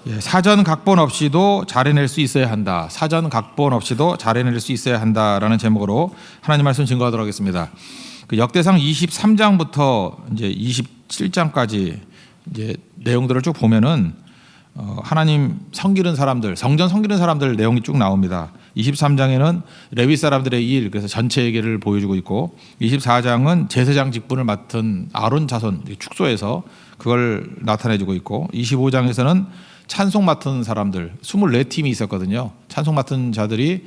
예, 사전 각본 없이도 잘 해낼 수 있어야 한다. 사전 각본 없이도 잘 해낼 수 있어야 한다라는 제목으로 하나님 말씀 증거하도록 하겠습니다. 그 역대상 23장부터 이제 27장까지 이제 내용들을 쭉 보면은 하나님 섬기는 사람들, 성전 섬기는 사람들 내용이 쭉 나옵니다. 23장에는 레위 사람들의 일, 그래서 전체 얘기를 보여주고 있고, 24장은 제사장 직분을 맡은 아론 자손 축소해서 그걸 나타내주고 있고, 25장에서는 찬송 맡은 사람들 24팀이 있었거든요. 찬송 맡은 자들이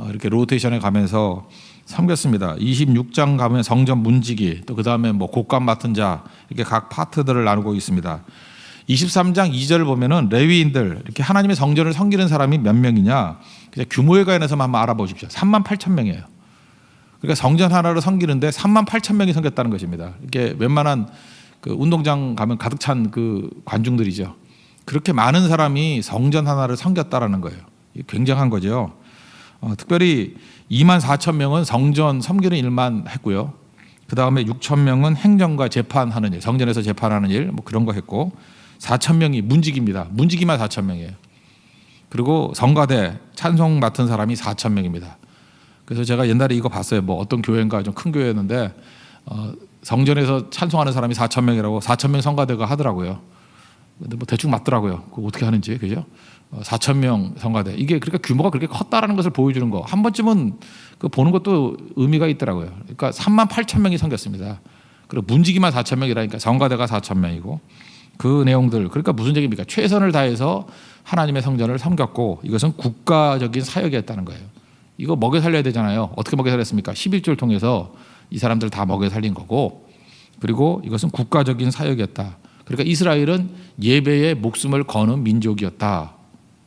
이렇게 로테이션에 가면서 섬겼습니다. 26장 가면 성전 문지기, 또 그 다음에 뭐 곡감 맡은 자, 이렇게 각 파트들을 나누고 있습니다. 23장 2절 보면은 레위인들, 이렇게 하나님의 성전을 섬기는 사람이 몇 명이냐, 그냥 규모에 관해서만 한번 알아보십시오. 38,000명이에요. 그러니까 성전 하나를 섬기는데 38,000명이 섬겼다는 것입니다. 이게 웬만한 그 운동장 가면 가득 찬 그 관중들이죠. 그렇게 많은 사람이 성전 하나를 섬겼다라는 거예요. 굉장한 거죠. 특별히 24,000명은 성전 섬기는 일만 했고요. 그 다음에 6,000명은 행정과 재판하는 일, 성전에서 재판하는 일, 뭐 그런 거 했고, 4,000명이 문지기입니다. 문지기만 4,000명이에요. 그리고 성가대 찬송 맡은 사람이 4,000명입니다. 그래서 제가 옛날에 이거 봤어요. 뭐 어떤 교회인가 좀 큰 교회였는데 성전에서 찬송하는 사람이 4,000명이라고 4,000명 성가대가 하더라고요. 근데 뭐 대충 맞더라고요. 그거 어떻게 하는지, 그죠? 4,000명 성가대. 이게 그러니까 규모가 그렇게 컸다라는 것을 보여주는 거. 한 번쯤은 그 보는 것도 의미가 있더라고요. 그러니까 38,000명이 섬겼습니다. 그리고 문지기만 4,000명이라니까 성가대가 4,000명이고 그 내용들. 그러니까 무슨 얘기입니까? 최선을 다해서 하나님의 성전을 섬겼고 이것은 국가적인 사역이었다는 거예요. 이거 먹여 살려야 되잖아요. 어떻게 먹여 살렸습니까? 11조를 통해서 이 사람들 다 먹여 살린 거고, 그리고 이것은 국가적인 사역이었다. 그러니까 이스라엘은 예배에 목숨을 거는 민족이었다.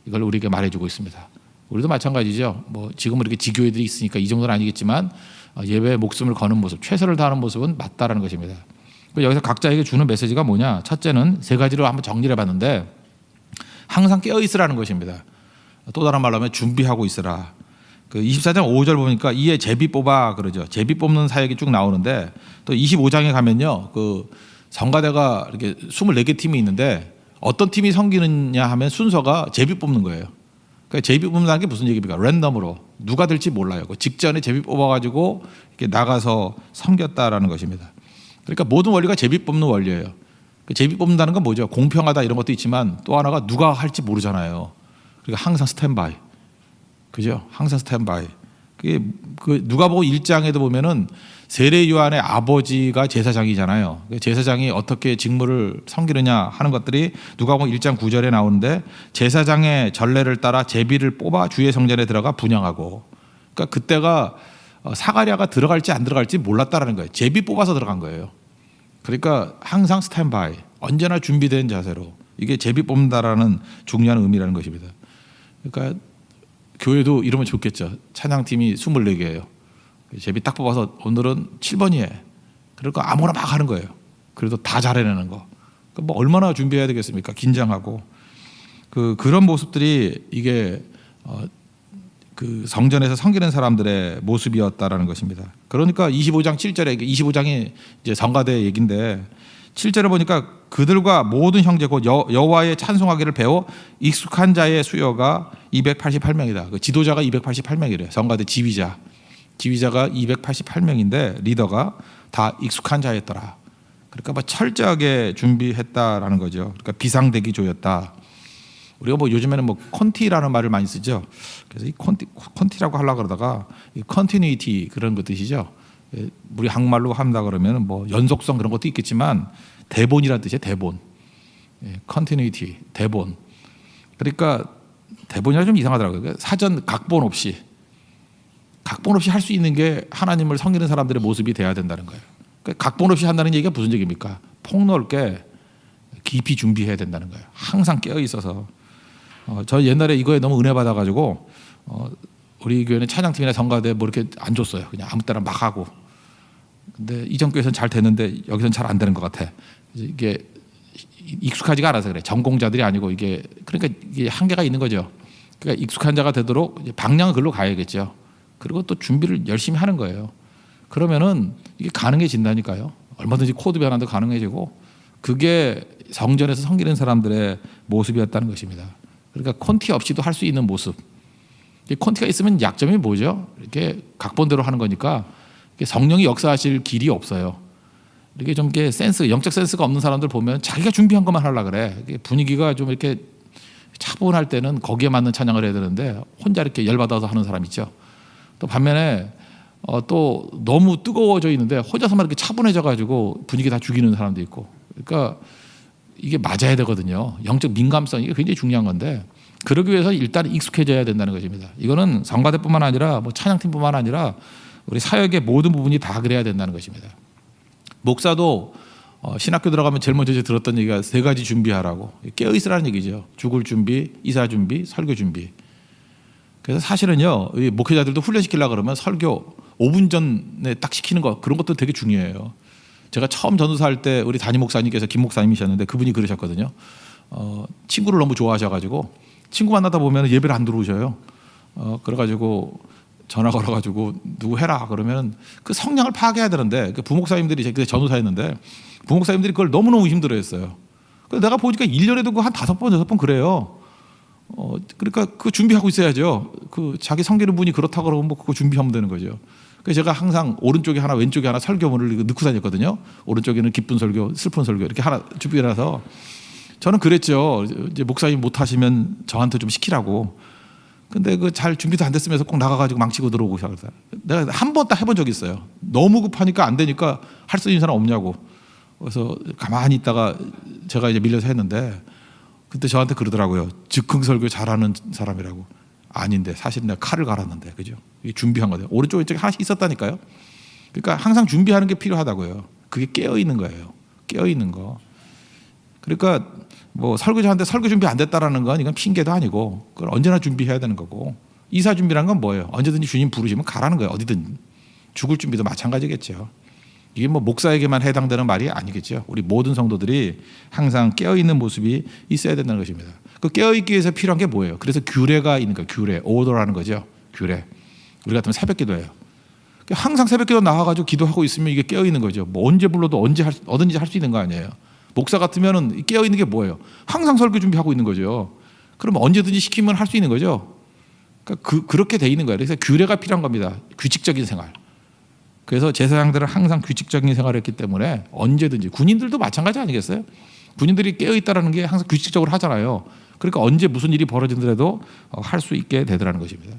이걸 우리에게 말해주고 있습니다. 우리도 마찬가지죠. 뭐 지금은 이렇게 지교회들이 있으니까 이 정도는 아니겠지만 예배에 목숨을 거는 모습, 최선을 다하는 모습은 맞다라는 것입니다. 여기서 각자에게 주는 메시지가 뭐냐? 첫째는 세 가지로 한번 정리를 해봤는데, 항상 깨어 있으라는 것입니다. 또 다른 말로 하면 준비하고 있으라. 그 24장 5절 보니까 이에 제비 뽑아 그러죠. 제비 뽑는 사역이 쭉 나오는데, 또 25장에 가면요, 그 성가대가 이렇게 24개 팀이 있는데 어떤 팀이 섬기느냐 하면 순서가 제비 뽑는 거예요. 그러니까 제비 뽑는다는 게 무슨 얘기입니까? 랜덤으로 누가 될지 몰라요. 그 직전에 제비 뽑아가지고 이렇게 나가서 섬겼다라는 것입니다. 그러니까 모든 원리가 제비 뽑는 원리예요. 그 제비 뽑는다는 건 뭐죠? 공평하다 이런 것도 있지만 또 하나가 누가 할지 모르잖아요. 그러니까 항상 스탠바이, 그죠? 항상 스탠바이. 그게 그 누가복음 1장에도 보면은 세례 요한의 아버지가 제사장이잖아요. 제사장이 어떻게 직무를 섬기느냐 하는 것들이 누가복음 1장 9절에 나오는데, 제사장의 전례를 따라 제비를 뽑아 주의 성전에 들어가 분향하고, 그러니까 그때가 사가랴가 들어갈지 안 들어갈지 몰랐다라는 거예요. 제비 뽑아서 들어간 거예요. 그러니까 항상 스탠바이, 언제나 준비된 자세로, 이게 제비 뽑는다라는 중요한 의미라는 것입니다. 그러니까 교회도 이러면 좋겠죠. 찬양팀이 24개예요. 제비 딱 뽑아서 오늘은 7번이에. 그러니까 아무나 막 하는 거예요. 그래도 다 잘해내는 거. 그러니까 뭐 얼마나 준비해야 되겠습니까? 긴장하고. 그런 모습들이 이게 그 성전에서 섬기는 사람들의 모습이었다라는 것입니다. 그러니까 25장 7절에, 25장이 이제 성가대 얘기인데 7절에 보니까 그들과 모든 형제 곧 여호와의 찬송하기를 배워 익숙한 자의 수요가 288명이다. 그 지도자가 288명이래요. 성가대 지휘자가 288명인데 리더가 다 익숙한 자였더라. 그러니까 뭐 철저하게 준비했다라는 거죠. 그러니까 비상대기조였다. 우리가 뭐 요즘에는 뭐 컨티라는 말을 많이 쓰죠. 그래서 이 컨티라고 하려고 그러다가 이 컨티뉴이티 그런 것 뜻이죠. 우리 한국말로 한다 그러면 뭐 연속성 그런 것도 있겠지만 대본이라는 뜻이에요. 대본. 컨티뉴이티, 대본. 그러니까 대본이라 좀 이상하더라고요. 사전 각본 없이 할 수 있는 게 하나님을 섬기는 사람들의 모습이 돼야 된다는 거예요. 그러니까 각본 없이 한다는 얘기가 무슨 얘기입니까? 폭넓게 깊이 준비해야 된다는 거예요. 항상 깨어 있어서. 저 옛날에 이거에 너무 은혜 받아가지고 우리 교회는 찬양팀이나 성가대 뭐 이렇게 안 줬어요. 그냥 아무 때나 막 하고. 근데 이전 교회에서는 잘 됐는데 여기서는 잘 안 되는 것 같아. 이게 익숙하지가 않아서 그래. 전공자들이 아니고 이게 그러니까 이게 한계가 있는 거죠. 그러니까 익숙한 자가 되도록 방향은 글로 가야겠죠. 그리고 또 준비를 열심히 하는 거예요. 그러면은 이게 가능해진다니까요. 얼마든지 코드 변환도 가능해지고, 그게 성전에서 섬기는 사람들의 모습이었다는 것입니다. 그러니까 콘티 없이도 할 수 있는 모습. 콘티가 있으면 약점이 뭐죠? 이렇게 각본대로 하는 거니까 성령이 역사하실 길이 없어요. 이렇게 좀 이렇게 영적 센스가 없는 사람들 보면 자기가 준비한 것만 하려고 그래. 분위기가 좀 이렇게 차분할 때는 거기에 맞는 찬양을 해야 되는데 혼자 이렇게 열받아서 하는 사람 있죠. 또 반면에 또 너무 뜨거워져 있는데 혼자서만 이렇게 차분해져 가지고 분위기 다 죽이는 사람도 있고. 그러니까 이게 맞아야 되거든요. 영적 민감성 이게 굉장히 중요한 건데 그러기 위해서 일단 익숙해져야 된다는 것입니다. 이거는 성가대뿐만 아니라 뭐 찬양팀뿐만 아니라 우리 사역의 모든 부분이 다 그래야 된다는 것입니다. 목사도 신학교 들어가면 제일 먼저 들었던 얘기가 3가지 준비하라고. 깨어있으라는 얘기죠. 죽을 준비, 이사 준비, 설교 준비. 그래서 사실은요, 목회자들도 훈련시키려고 그러면 설교 5분 전에 딱 시키는 거 그런 것도 되게 중요해요. 제가 처음 전도사 할 때 우리 담임 목사님께서 김 목사님이셨는데 그분이 그러셨거든요. 친구를 너무 좋아하셔가지고 친구 만나다 보면 예배를 안 들어오셔요. 그래가지고 전화 걸어가지고 누구 해라 그러면 그 성량을 파악해야 되는데 그 부목사님들이 그때 전도사였는데 부목사님들이 그걸 너무너무 힘들어했어요. 그래서 내가 보니까 1년에도 그 한 5번, 6번 그래요. 그러니까 그 준비하고 있어야죠. 그 자기 섬기는 분이 그렇다고 그러면 뭐 그거 준비하면 되는 거죠. 그래서 제가 항상 오른쪽에 하나 왼쪽에 하나 설교문을 넣고 다녔거든요. 오른쪽에는 기쁜 설교, 슬픈 설교 이렇게 하나 준비해놔서 저는 그랬죠. 이제 목사님 못 하시면 저한테 좀 시키라고. 근데 그 잘 준비도 안 됐으면서 꼭 나가가지고 망치고 들어오고 시작해서 내가 한 번 딱 해본 적이 있어요. 너무 급하니까 안 되니까 할 수 있는 사람 없냐고. 그래서 가만히 있다가 제가 이제 밀려서 했는데 그때 저한테 그러더라고요. 즉흥 설교 잘하는 사람이라고. 아닌데 사실은 내가 칼을 갈았는데 그죠? 이게 준비한 거예요. 오른쪽 왼쪽에 하나씩 있었다니까요. 그러니까 항상 준비하는 게 필요하다고요. 그게 깨어 있는 거예요. 깨어 있는 거. 그러니까 뭐 설교자한테 설교 준비 안 됐다라는 건 이건 핑계도 아니고 그걸 언제나 준비해야 되는 거고 이사 준비라는 건 뭐예요? 언제든지 주님 부르시면 가라는 거예요. 어디든. 죽을 준비도 마찬가지겠죠. 이게 뭐 목사에게만 해당되는 말이 아니겠죠. 우리 모든 성도들이 항상 깨어있는 모습이 있어야 된다는 것입니다. 그 깨어있기 위해서 필요한 게 뭐예요? 그래서 규례가 있는 거예요. 규례, 오더라는 거죠. 규례. 우리 같으면 새벽 기도예요. 항상 새벽 기도 나와가지고 기도하고 있으면 이게 깨어있는 거죠. 뭐 언제 불러도 언제든지 할 수 있는 거 아니에요. 목사 같으면 깨어있는 게 뭐예요? 항상 설교 준비하고 있는 거죠. 그럼 언제든지 시키면 할 수 있는 거죠. 그러니까 그렇게 돼 있는 거예요. 그래서 규례가 필요한 겁니다. 규칙적인 생활. 그래서 제사장들은 항상 규칙적인 생활을 했기 때문에 언제든지 군인들도 마찬가지 아니겠어요? 군인들이 깨어있다는 게 항상 규칙적으로 하잖아요. 그러니까 언제 무슨 일이 벌어지더라도 할 수 있게 되더라는 것입니다.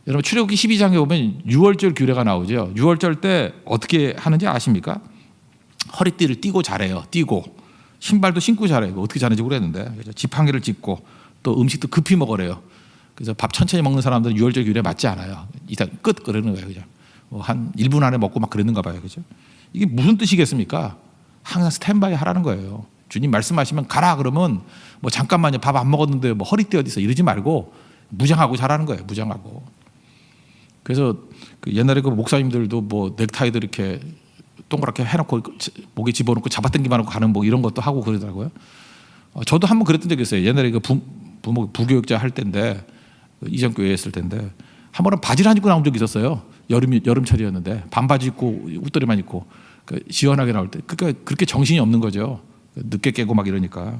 여러분 출애굽기 12장에 보면 유월절 규례가 나오죠. 유월절 때 어떻게 하는지 아십니까? 허리띠를 띠고 자래요. 띠고 신발도 신고 자래요. 어떻게 자는지 모르겠는데 지팡이를 짚고 또 음식도 급히 먹으래요. 그래서 밥 천천히 먹는 사람들은 유월절 규례에 맞지 않아요. 이상 끝 그러는 거예요. 그죠? 한 1분 안에 먹고 막 그랬는가 봐요. 그죠? 이게 무슨 뜻이겠습니까? 항상 스탠바이 하라는 거예요. 주님 말씀하시면 가라 그러면 뭐 잠깐만요. 밥 안 먹었는데 뭐 허리띠 어디 있어 이러지 말고 무장하고 자라는 거예요. 무장하고. 그래서 그 옛날에 그 목사님들도 뭐 넥타이도 이렇게 동그랗게 해놓고 목에 집어넣고 잡아당기만 하고 가는 뭐 이런 것도 하고 그러더라고요. 저도 한번 그랬던 적이 있어요. 옛날에 그 부교육자 할 때인데 이전 교회에 있을 때인데 한 번은 바지를 안 입고 나온 적이 있었어요. 여름철이었는데 반바지 입고 웃도리만 입고 시원하게 나올 때 그러니까 그렇게 정신이 없는 거죠. 늦게 깨고 막 이러니까.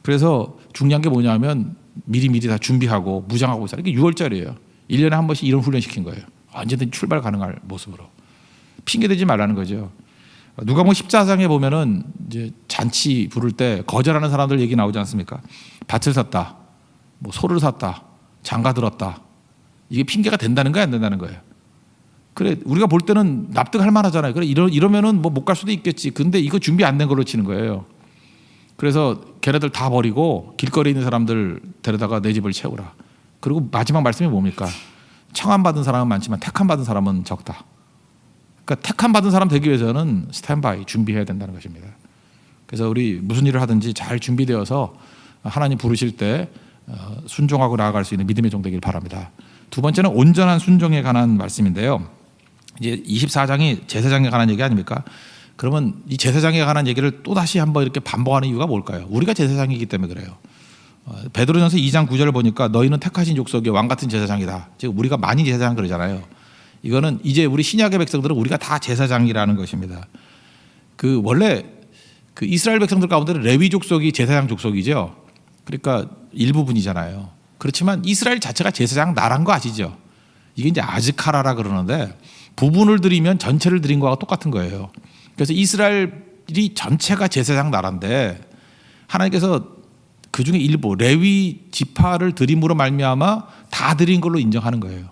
그래서 중요한 게 뭐냐면 미리미리 다 준비하고 무장하고 있어요. 이게 6월절이에요. 1년에 한 번씩 이런 훈련 시킨 거예요. 언제든지 출발 가능할 모습으로. 핑계대지 말라는 거죠. 누가복음 14장에 보면은 이제 잔치 부를 때 거절하는 사람들 얘기 나오지 않습니까? 밭을 샀다, 뭐 소를 샀다, 장가 들었다. 이게 핑계가 된다는 거야, 안 된다는 거예요? 그래, 우리가 볼 때는 납득할 만하잖아요. 그래, 이러면은 뭐 못 갈 수도 있겠지. 근데 이거 준비 안 된 걸로 치는 거예요. 그래서 걔네들 다 버리고 길거리에 있는 사람들 데려다가 내 집을 채우라. 그리고 마지막 말씀이 뭡니까? 청함 받은 사람은 많지만 택함 받은 사람은 적다. 그러니까 택함 받은 사람 되기 위해서는 스탠바이 준비해야 된다는 것입니다. 그래서 우리 무슨 일을 하든지 잘 준비되어서 하나님 부르실 때 순종하고 나아갈 수 있는 믿음의 종 되길 바랍니다. 두 번째는 온전한 순종에 관한 말씀인데요. 이제 24장이 제사장에 관한 얘기 아닙니까? 그러면 이 제사장에 관한 얘기를 또 다시 한번 이렇게 반복하는 이유가 뭘까요? 우리가 제사장이기 때문에 그래요. 베드로전서 2장 9절을 보니까 너희는 택하신 족속의 왕 같은 제사장이다. 즉 우리가 많이 제사장 그러잖아요. 이거는 이제 우리 신약의 백성들은 우리가 다 제사장이라는 것입니다. 그 원래 그 이스라엘 백성들 가운데는 레위 족속이 제사장 족속이죠. 그러니까 일부분이잖아요. 그렇지만 이스라엘 자체가 제사장 나라인 거 아시죠? 이게 이제 아즈카라라 그러는데 부분을 드리면 전체를 드린 거와 똑같은 거예요. 그래서 이스라엘이 전체가 제사장 나라인데 하나님께서 그 중에 일부 레위 지파를 드림으로 말미암아 다 드린 걸로 인정하는 거예요.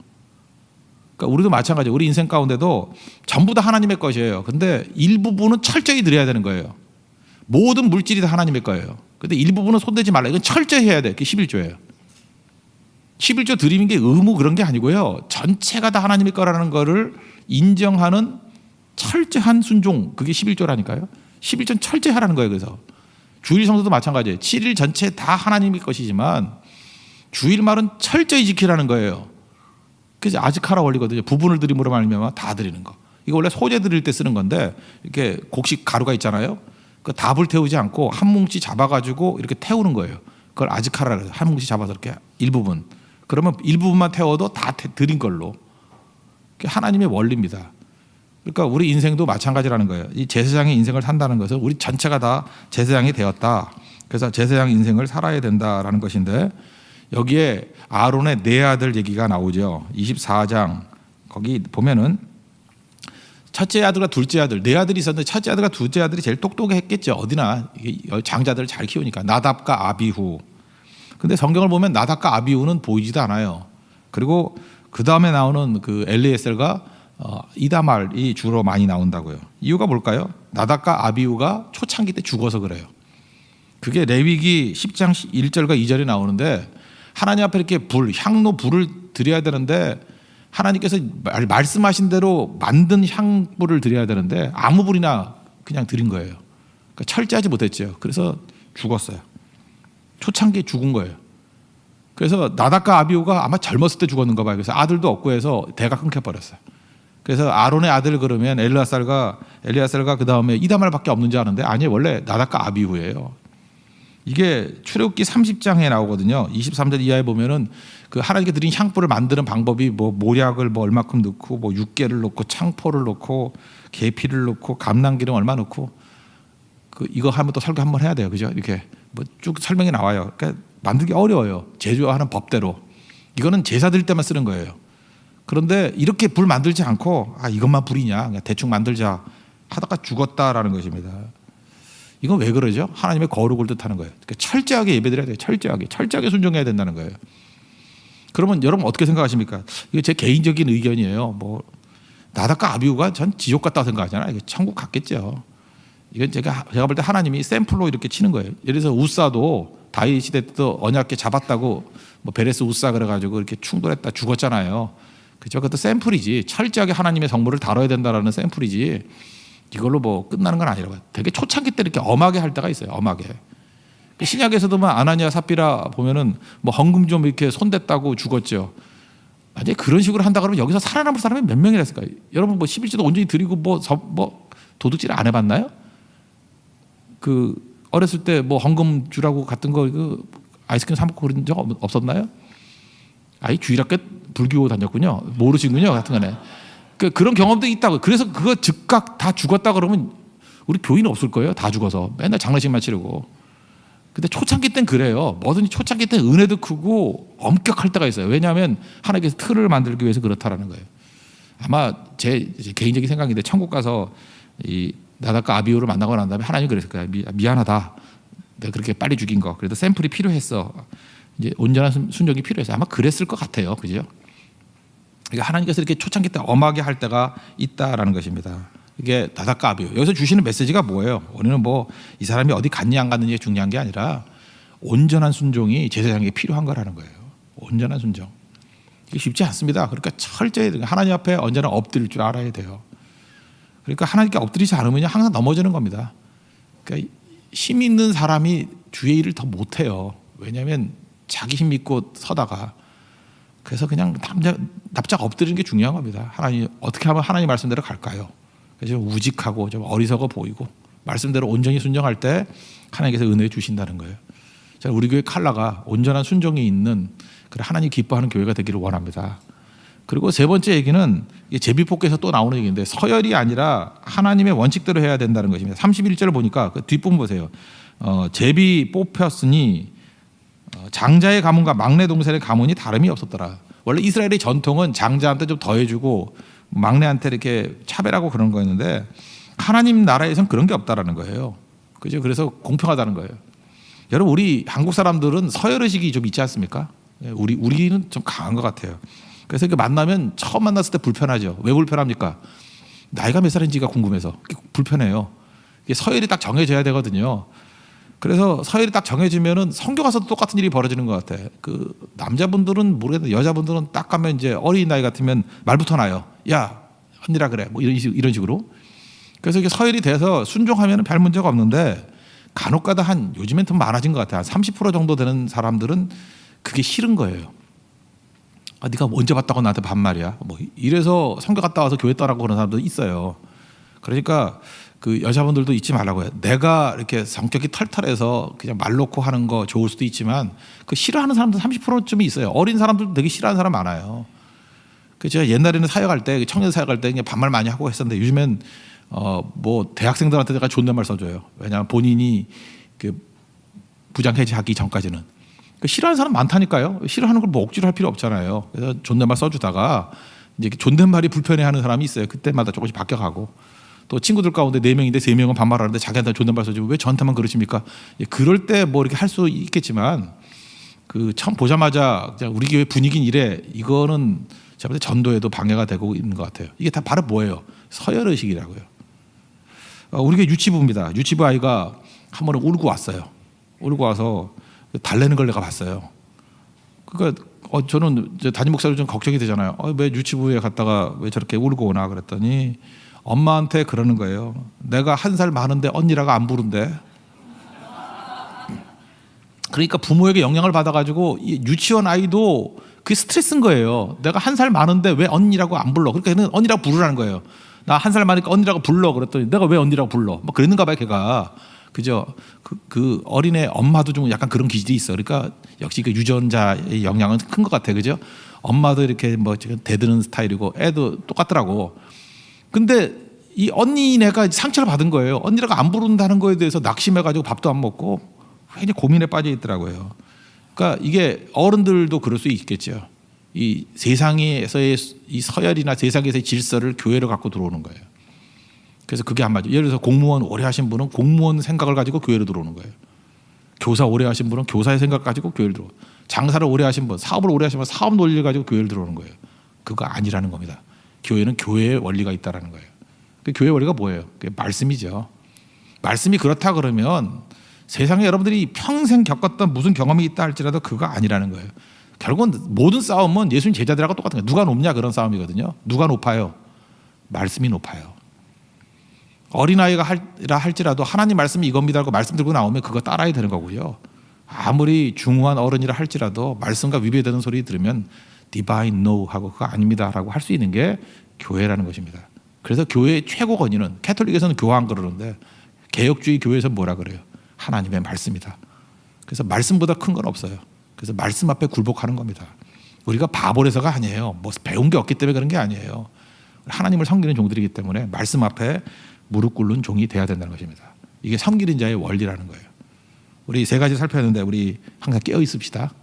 그러니까 우리도 마찬가지예요. 우리 인생 가운데도 전부 다 하나님의 것이에요. 근데 일부분은 철저히 드려야 되는 거예요. 모든 물질이 다 하나님의 거예요. 근데 일부분은 손대지 말라. 이건 철저히 해야 돼. 그게 11조예요. 11조 드리는 게 의무 그런 게 아니고요. 전체가 다 하나님의 거라는 거를 인정하는 철저한 순종. 그게 11조라니까요. 11조는 철저히 하라는 거예요. 그래서 주일 성수도 마찬가지예요. 7일 전체 다 하나님의 것이지만 주일말은 철저히 지키라는 거예요. 그래서 아즈카라 원리거든요. 부분을 드림으로 말미암아 다 드리는 거. 이거 원래 소재 드릴 때 쓰는 건데 이렇게 곡식 가루가 있잖아요. 그 답을 태우지 않고 한 뭉치 잡아가지고 이렇게 태우는 거예요. 그걸 아즈카라를 해서 한 뭉치 잡아서 이렇게 일부분. 그러면 일부분만 태워도 다 드린 걸로. 그게 하나님의 원리입니다. 그러니까 우리 인생도 마찬가지라는 거예요. 이 제사장의 인생을 산다는 것은 우리 전체가 다 제사장이 되었다. 그래서 제사장 인생을 살아야 된다라는 것인데 여기에 아론의 네 아들 얘기가 나오죠. 24장 거기 보면은 첫째 아들과 둘째 아들 네 아들이 있었는데 첫째 아들과 둘째 아들이 제일 똑똑했겠죠. 어디나 장자들을 잘 키우니까 나답과 아비후. 근데 성경을 보면 나답과 아비후는 보이지도 않아요. 그리고 그 다음에 나오는 그 엘리에셀과 이다말이 주로 많이 나온다고요. 이유가 뭘까요? 나답과 아비후가 초창기 때 죽어서 그래요. 그게 레위기 10장 1절과 2절에 나오는데 하나님 앞에 이렇게 향로 불을 드려야 되는데 하나님께서 말씀하신 대로 만든 향불을 드려야 되는데 아무 불이나 그냥 드린 거예요. 그러니까 철저하지 못했죠. 그래서 죽었어요. 초창기에 죽은 거예요. 그래서 나답과 아비후가 아마 젊었을 때 죽었는가 봐요. 그래서 아들도 없고 해서 대가 끊겨버렸어요. 그래서 아론의 아들 그러면 엘리아살과 그 다음에 이다말밖에 없는 줄 아는데 아니 원래 나답과 아비후예요. 이게 출애굽기 30장에 나오거든요. 23절 이하에 보면은 그 하나님께 드린 향불을 만드는 방법이 뭐 모략을 뭐 얼마큼 넣고 뭐 육개를 넣고 창포를 넣고 계피를 넣고 감람기름 얼마 넣고 그 이거 하면 또 설교 한번 해야 돼요. 그죠? 이렇게 뭐 쭉 설명이 나와요. 그러니까 만들기 어려워요. 제조하는 법대로. 이거는 제사 드릴 때만 쓰는 거예요. 그런데 이렇게 불 만들지 않고 이것만 불이냐 그냥 대충 만들자 하다가 죽었다라는 것입니다. 이건 왜 그러죠? 하나님의 거룩을 뜻하는 거예요. 그러니까 철저하게 예배드려야 돼요. 철저하게 순종해야 된다는 거예요. 그러면 여러분 어떻게 생각하십니까? 이거 제 개인적인 의견이에요. 뭐 나답과 아비후가 전 지옥 같다고 생각하잖아요. 이게 천국 갔겠죠. 이건 제가 볼 때 하나님이 샘플로 이렇게 치는 거예요. 예를 들어서 우사도 다윗 시대 때도 언약궤 잡았다고 뭐 베레스 우사 그래가지고 이렇게 충돌했다 죽었잖아요. 그죠? 그것도 샘플이지. 철저하게 하나님의 성물을 다뤄야 된다라는 샘플이지. 이걸로 뭐 끝나는 건 아니라고. 되게 초창기 때 이렇게 엄하게 할 때가 있어요. 엄하게. 신약에서도 뭐 아나니아 삽비라 보면은 뭐 헌금 좀 이렇게 손댔다고 죽었죠. 만약에 그런 식으로 한다 그러면 여기서 살아남을 사람이 몇 명이나 있을까요? 여러분 뭐 11조도 온전히 드리고 뭐 도둑질 안 해봤나요? 그 어렸을 때 뭐 헌금 주라고 갔던 거 그 아이스크림 사 먹고 그런 적 없었나요? 아이 주일학교 불교 다녔군요. 모르시군요. 같은 거네. 그런 경험도 있다고. 그래서 그거 즉각 다 죽었다 그러면 우리 교인은 없을 거예요. 다 죽어서 맨날 장례식만 치르고. 근데 초창기 때는 그래요. 뭐든지 초창기 때는 은혜도 크고 엄격할 때가 있어요. 왜냐하면 하나님께서 틀을 만들기 위해서 그렇다라는 거예요. 아마 제 개인적인 생각인데 천국 가서 이 나답과 아비후를 만나고 난 다음에 하나님이 그랬을 거예요. 미안하다. 내가 그렇게 빨리 죽인 거. 그래도 샘플이 필요했어. 이제 온전한 순종이 필요했어. 아마 그랬을 것 같아요. 그죠? 그러니까 하나님께서 이렇게 초창기 때 엄하게 할 때가 있다라는 것입니다. 이게 나답과 아비후. 여기서 주시는 메시지가 뭐예요? 우리는 뭐 이 사람이 어디 갔냐 안 갔느냐가 중요한 게 아니라 온전한 순종이 제사장에게 필요한 거라는 거예요. 온전한 순종. 이게 쉽지 않습니다. 그러니까 철저히 하나님 앞에 언제나 엎드릴 줄 알아야 돼요. 그러니까 하나님께 엎드리지 않으면 항상 넘어지는 겁니다. 그러니까 힘 있는 사람이 주의 일을 더 못해요. 왜냐하면 자기 힘 믿고 서다가 그래서 그냥 납작 엎드리는 게 중요한 겁니다. 하나님 어떻게 하면 하나님 말씀대로 갈까요? 그래서 좀 우직하고 좀 어리석어 보이고 말씀대로 온전히 순종할 때 하나님께서 은혜 주신다는 거예요. 우리 교회 칼라가 온전한 순종이 있는 그런 하나님 기뻐하는 교회가 되기를 원합니다. 그리고 세 번째 얘기는 제비뽑기에서 또 나오는 얘기인데 서열이 아니라 하나님의 원칙대로 해야 된다는 것입니다. 31절을 보니까 그 뒷부분 보세요. 제비 뽑혔으니 장자의 가문과 막내 동생의 가문이 다름이 없었더라. 원래 이스라엘의 전통은 장자한테 좀 더해주고 막내한테 이렇게 차별하고 그런 거였는데 하나님 나라에서는 그런 게 없다라는 거예요. 그죠? 그래서 공평하다는 거예요. 여러분 우리 한국 사람들은 서열 의식이 좀 있지 않습니까? 우리는 좀 강한 것 같아요. 그래서 이렇게 만나면 처음 만났을 때 불편하죠. 왜 불편합니까? 나이가 몇 살인지가 궁금해서 불편해요. 이게 서열이 딱 정해져야 되거든요. 그래서 서열이 딱 정해지면은 성교 가서도 똑같은 일이 벌어지는 것 같아. 그 남자분들은 모르겠는데 여자분들은 딱 가면 이제 어린 나이 같으면 말부터 나요. 야 언니라 그래. 뭐 이런 식으로. 그래서 이게 서열이 돼서 순종하면은 별 문제가 없는데 간혹가다 한 요즘엔 좀 많아진 것 같아요. 한 30% 정도 되는 사람들은 그게 싫은 거예요. 네가 언제 봤다고 나한테 반말이야. 뭐 이래서 성교 갔다 와서 교회 떠나고 그런 사람도 있어요. 그러니까 그 여자분들도 잊지 말라고 해요. 내가 이렇게 성격이 털털해서 그냥 말 놓고 하는 거 좋을 수도 있지만 그 싫어하는 사람도 30%쯤이 있어요. 어린 사람들도 되게 싫어하는 사람 많아요. 그 제가 옛날에는 사역할 때 청년 사역할 때 그냥 반말 많이 하고 했었는데 요즘엔 뭐 대학생들한테 내가 존댓말 써줘요. 왜냐하면 본인이 그 부장 해제하기 전까지는 싫어하는 사람 많다니까요. 싫어하는 걸 뭐 억지로 할 필요 없잖아요. 그래서 존댓말 써주다가 이제 존댓말이 불편해하는 사람이 있어요. 그때마다 조금씩 바뀌어가고 또 친구들 가운데 4명인데 3명은 반말하는데 자기한테 존댓말 써주고 왜 저한테만 그러십니까? 그럴 때 뭐 이렇게 할 수 있겠지만 그 처음 보자마자 그냥 우리 교회 분위기는 이래 이거는 제가 볼 때 전도에도 방해가 되고 있는 것 같아요. 이게 다 바로 뭐예요? 서열의식이라고요. 우리 교회 유치부입니다. 유치부 아이가 한 번에 울고 왔어요. 울고 와서 달래는 걸 내가 봤어요. 그러니까 저는 이제 담임 목사로 좀 걱정이 되잖아요. 왜 유치부에 갔다가 왜 저렇게 울고 오나 그랬더니 엄마한테 그러는 거예요. 내가 1살 많은데 언니라고 안 부른대. 그러니까 부모에게 영향을 받아가지고 유치원 아이도 그게 스트레스인 거예요. 내가 1살 많은데 왜 언니라고 안 불러? 그러니까 걔는 언니라고 부르라는 거예요. 나 1살 많으니까 언니라고 불러 그랬더니 내가 왜 언니라고 불러? 뭐 그랬는가 봐요 걔가. 그죠? 그 어린애 엄마도 좀 약간 그런 기질이 있어. 그러니까 역시 그 유전자의 영향은 큰 것 같아. 그죠? 엄마도 이렇게 뭐 대드는 스타일이고 애도 똑같더라고. 근데 이 언니네가 상처를 받은 거예요. 언니라고 안 부른다는 거에 대해서 낙심해가지고 밥도 안 먹고 굉장히 고민에 빠져 있더라고요. 그러니까 이게 어른들도 그럴 수 있겠죠. 이 세상에서의 이 서열이나 세상에서의 질서를 교회로 갖고 들어오는 거예요. 그래서 그게 안 맞아요. 예를 들어서 공무원 오래 하신 분은 공무원 생각을 가지고 교회로 들어오는 거예요. 교사 오래 하신 분은 교사의 생각 가지고 교회를 들어오고 장사를 오래 하신 분, 사업을 오래 하신 분 사업 논리를 가지고 교회를 들어오는 거예요. 그거 아니라는 겁니다. 교회는 교회의 원리가 있다라는 거예요. 그 교회 원리가 뭐예요? 그게 말씀이죠. 말씀이 그렇다 그러면 세상에 여러분들이 평생 겪었던 무슨 경험이 있다 할지라도 그거 아니라는 거예요. 결국은 모든 싸움은 예수님 제자들하고 똑같은 거예요. 누가 높냐 그런 싸움이거든요. 누가 높아요? 말씀이 높아요. 어린아이가 할지라도 하나님 말씀이 이겁니다 하고 말씀 들고 나오면 그거 따라야 되는 거고요. 아무리 중후한 어른이라 할지라도 말씀과 위배되는 소리 들으면 divine no 하고 그거 아닙니다 라고 할 수 있는 게 교회라는 것입니다. 그래서 교회의 최고 권위는 캐톨릭에서는 교황 그러는데 개혁주의 교회에서는 뭐라 그래요? 하나님의 말씀이다. 그래서 말씀보다 큰 건 없어요. 그래서 말씀 앞에 굴복하는 겁니다. 우리가 바보라서가 아니에요. 뭐 배운 게 없기 때문에 그런 게 아니에요. 하나님을 섬기는 종들이기 때문에 말씀 앞에 무릎 꿇는 종이 돼야 된다는 것입니다. 이게 섬기는 자의 원리라는 거예요. 우리 3가지 살펴봤는데 우리 항상 깨어 있읍시다.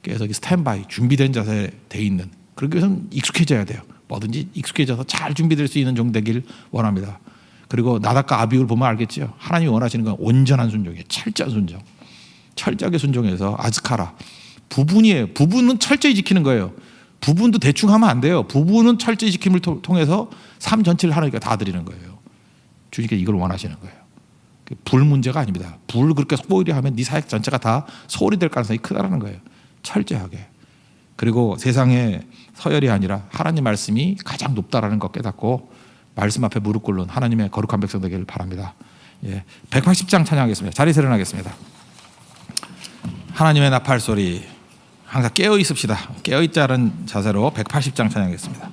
깨어서 스탠바이 준비된 자세에 돼 있는 그러기 위해서는 익숙해져야 돼요. 뭐든지 익숙해져서 잘 준비될 수 있는 종 되길 원합니다. 그리고 나답과 아비후를 보면 알겠죠. 하나님이 원하시는 건 온전한 순종이에요. 철저한 순종. 철저하게 순종해서 아즈카라. 부분이에요. 부분은 철저히 지키는 거예요. 부분도 대충 하면 안 돼요. 부분은 철저히 지킴을 통해서 삶 전체를 하나님께 다 드리는 거예요. 주님께서 이걸 원하시는 거예요. 불 문제가 아닙니다. 불 그렇게 소홀히 하면 네 사역 전체가 다 소홀히 될 가능성이 크다라는 거예요. 철저하게. 그리고 세상의 서열이 아니라 하나님 말씀이 가장 높다라는 것 깨닫고 말씀 앞에 무릎 꿇는 하나님의 거룩한 백성 되기를 바랍니다. 180장 찬양하겠습니다. 자리에서 일어나겠습니다. 하나님의 나팔 소리 항상 깨어 있읍시다. 깨어 있자는 자세로 180장 찬양하겠습니다.